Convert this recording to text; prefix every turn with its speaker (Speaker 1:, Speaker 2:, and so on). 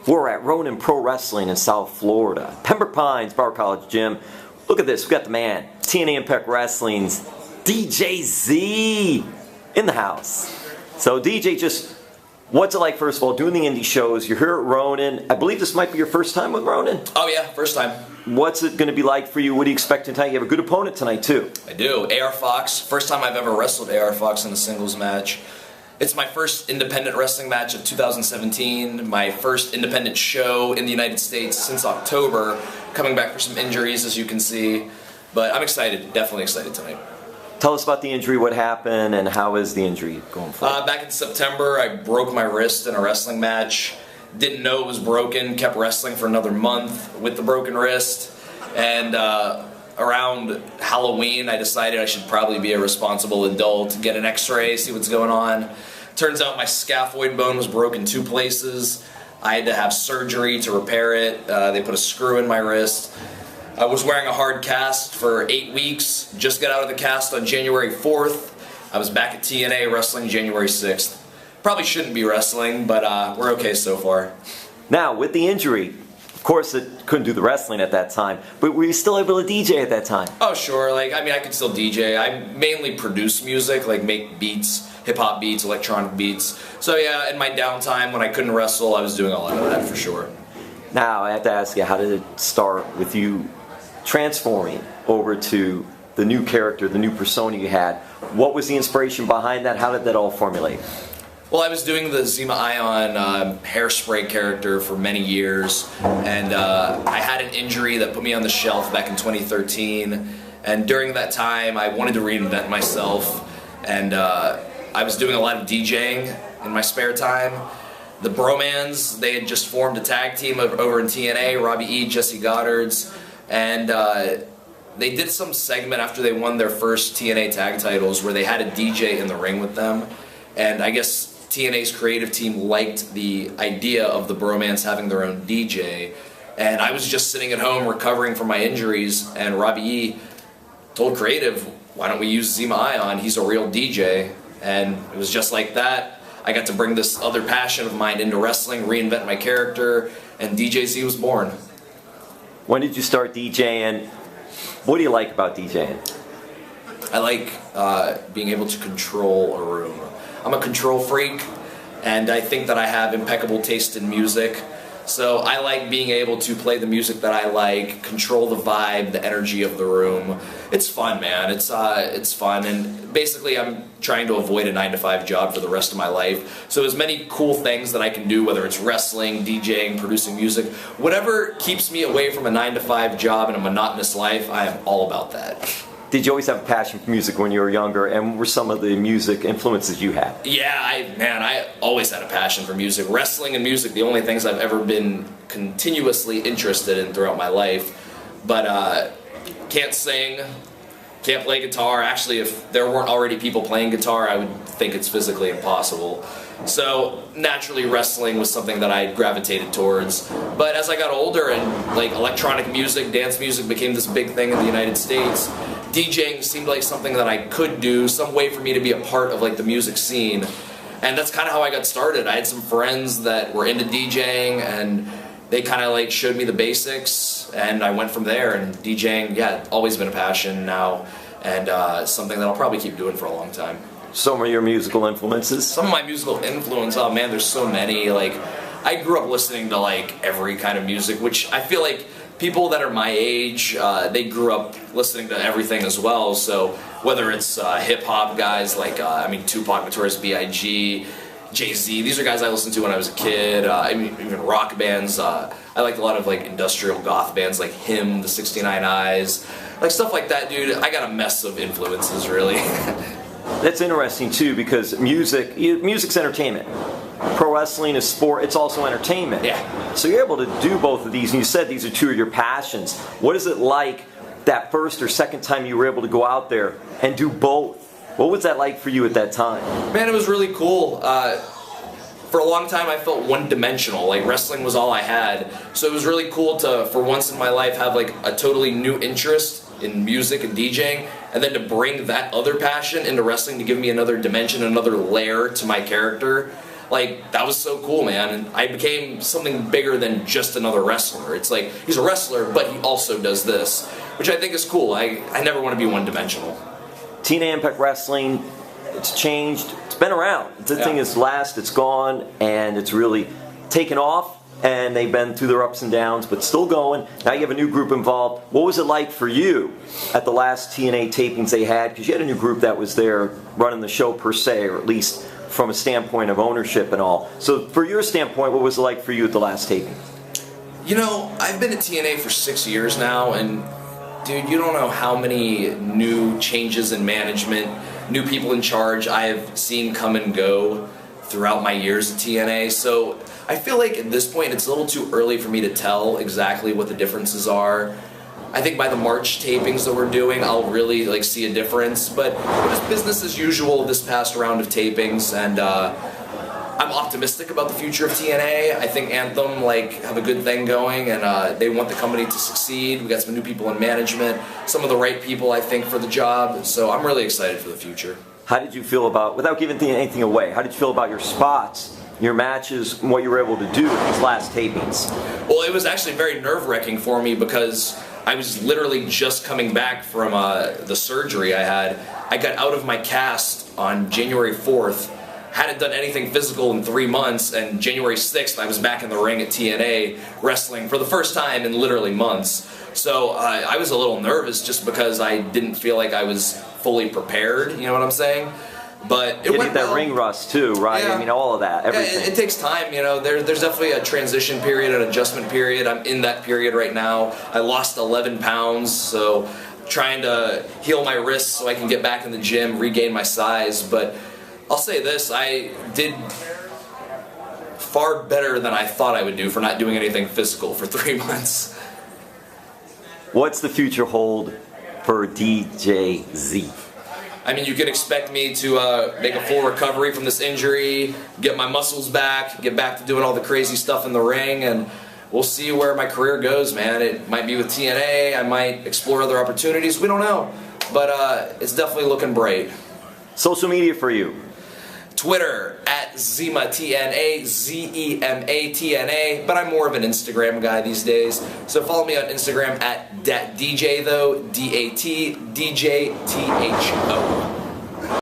Speaker 1: We're at Ronin Pro Wrestling in South Florida. Pembroke Pines, Broward College Gym. Look at this, we got the man, TNA Impact Wrestling's DJ Z in the house. So DJ, just what's it like, first of all, doing the indie shows? You're here at Ronin. I believe this might be your first time with Ronin?
Speaker 2: Oh yeah, first time.
Speaker 1: What's it going to be like for you? What do you expect tonight? You have a good opponent tonight too.
Speaker 2: I do. AR Fox. First time I've ever wrestled AR Fox in a singles match. It's my first independent wrestling match of 2017, my first independent show in the United States since October, coming back for some injuries as you can see, but I'm excited, definitely excited tonight.
Speaker 1: Tell us about the injury, what happened, and how is the injury going forward?
Speaker 2: Back in September, I broke my wrist in a wrestling match. Didn't know it was broken, kept wrestling for another month with the broken wrist, and around Halloween, I decided I should probably be a responsible adult, get an x-ray, see what's going on. Turns out my scaphoid bone was broken 2 places. I had to have surgery to repair it. They put a screw in my wrist. I was wearing a hard cast for 8 weeks, just got out of the cast on January 4th. I was back at TNA Wrestling January 6th. Probably shouldn't be wrestling, but we're okay so far.
Speaker 1: Now, with the injury, of course it couldn't do the wrestling at that time, but were you still able to DJ at that time?
Speaker 2: Oh sure, I could still DJ. I mainly produce music, make beats, hip-hop beats, electronic beats. So yeah, in my downtime when I couldn't wrestle, I was doing a lot of that for sure.
Speaker 1: Now, I have to ask you, how did it start with you transforming over to the new character, the new persona you had? What was the inspiration behind that? How did that all formulate?
Speaker 2: Well, I was doing the Zima Ion hairspray character for many years, and I had an injury that put me on the shelf back in 2013, and during that time I wanted to reinvent myself, and I was doing a lot of DJing in my spare time. The Bromans, they had just formed a tag team over in TNA, Robbie E, Jesse Goddards, and they did some segment after they won their first TNA tag titles where they had a DJ in the ring with them, and I guess TNA's creative team liked the idea of the Bromans having their own DJ, and I was just sitting at home recovering from my injuries, and Robbie E told creative, why don't we use Zima Ion, he's a real DJ, and it was just like that. I got to bring this other passion of mine into wrestling, reinvent my character, and DJ Z was born.
Speaker 1: When did you start DJing? What do you like about DJing?
Speaker 2: I like being able to control a room. I'm a control freak, and I think that I have impeccable taste in music. So I like being able to play the music that I like, control the vibe, the energy of the room. It's fun, man. It's fun, and basically I'm trying to avoid a 9-to-5 job for the rest of my life. So as many cool things that I can do, whether it's wrestling, DJing, producing music, whatever keeps me away from a 9-to-5 job and a monotonous life, I am all about that.
Speaker 1: Did you always have a passion for music when you were younger, and what were some of the music influences you had?
Speaker 2: Yeah, I always had a passion for music. Wrestling and music, the only things I've ever been continuously interested in throughout my life. But can't sing, can't play guitar. Actually, if there weren't already people playing guitar, I would think it's physically impossible. So naturally wrestling was something that I gravitated towards. But as I got older and electronic music, dance music became this big thing in the United States, DJing seemed like something that I could do, some way for me to be a part of the music scene. And that's kind of how I got started. I had some friends that were into DJing, and they kind of showed me the basics, and I went from there. And DJing, yeah, always been a passion now, and something that I'll probably keep doing for a long time.
Speaker 1: Some of your musical influences?
Speaker 2: Some of my musical influence, oh man, there's so many. I grew up listening to every kind of music, which I feel like people that are my age, they grew up listening to everything as well. So whether it's hip-hop guys Tupac, Notorious B.I.G., Jay-Z, these are guys I listened to when I was a kid. Even rock bands. I liked a lot of industrial goth bands like Him, the 69 Eyes, stuff like that, dude. I got a mess of influences, really.
Speaker 1: That's interesting too, because music's entertainment. Pro wrestling is sport, it's also entertainment.
Speaker 2: Yeah.
Speaker 1: So you're able to do both of these, and you said these are 2 of your passions. What is it like that first or second time you were able to go out there and do both? What was that like for you at that time?
Speaker 2: Man, it was really cool. For a long time I felt one-dimensional, wrestling was all I had. So it was really cool to, for once in my life, have a totally new interest in music and DJing, and then to bring that other passion into wrestling to give me another dimension, another layer to my character. like, that was so cool, man. And I became something bigger than just another wrestler. It's like, he's a wrestler, but he also does this, which I think is cool. I never want to be one-dimensional.
Speaker 1: TNA Impact Wrestling, it's changed. It's been around. The thing is last, it's gone, and it's really taken off. And they've been through their ups and downs, but still going. Now you have a new group involved. What was it like for you at the last TNA tapings they had? Because you had a new group that was there running the show per se, or at least from a standpoint of ownership and all. So for your standpoint, what was it like for you at the last taping?
Speaker 2: You know, I've been at TNA for 6 years now, and dude, you don't know how many new changes in management, new people in charge I have seen come and go throughout my years at TNA. So I feel like at this point it's a little too early for me to tell exactly what the differences are. I think by the March tapings that we're doing, I'll really like see a difference. But it was business as usual this past round of tapings, and I'm optimistic about the future of TNA. I think Anthem have a good thing going, and they want the company to succeed. We got some new people in management, some of the right people I think for the job. So I'm really excited for the future.
Speaker 1: How did you feel about, without giving anything away, how did you feel about your spots, your matches, and what you were able to do at these last tapings?
Speaker 2: Well, it was actually very nerve-wracking for me because I was literally just coming back from the surgery I had. I got out of my cast on January 4th, hadn't done anything physical in 3 months, and January 6th I was back in the ring at TNA wrestling for the first time in literally months. So I was a little nervous just because I didn't feel like I was fully prepared, you know what I'm saying? But it went
Speaker 1: that
Speaker 2: well.
Speaker 1: ring rust too, right?
Speaker 2: Yeah.
Speaker 1: I mean, all of that, everything.
Speaker 2: Yeah, it takes time, you know. There's definitely a transition period, an adjustment period. I'm in that period right now. I lost 11 pounds, so trying to heal my wrists so I can get back in the gym, regain my size. But I'll say this, I did far better than I thought I would do for not doing anything physical for 3 months.
Speaker 1: What's the future hold for DJZ?
Speaker 2: I mean, you can expect me to make a full recovery from this injury, get my muscles back, get back to doing all the crazy stuff in the ring, and we'll see where my career goes, man. It might be with TNA, I might explore other opportunities, we don't know. But it's definitely looking bright.
Speaker 1: Social media for you?
Speaker 2: Twitter, @Zema, TNA, ZEMA, but I'm more of an Instagram guy these days. So follow me on Instagram @DatDJ though, DAT, DJ, THO.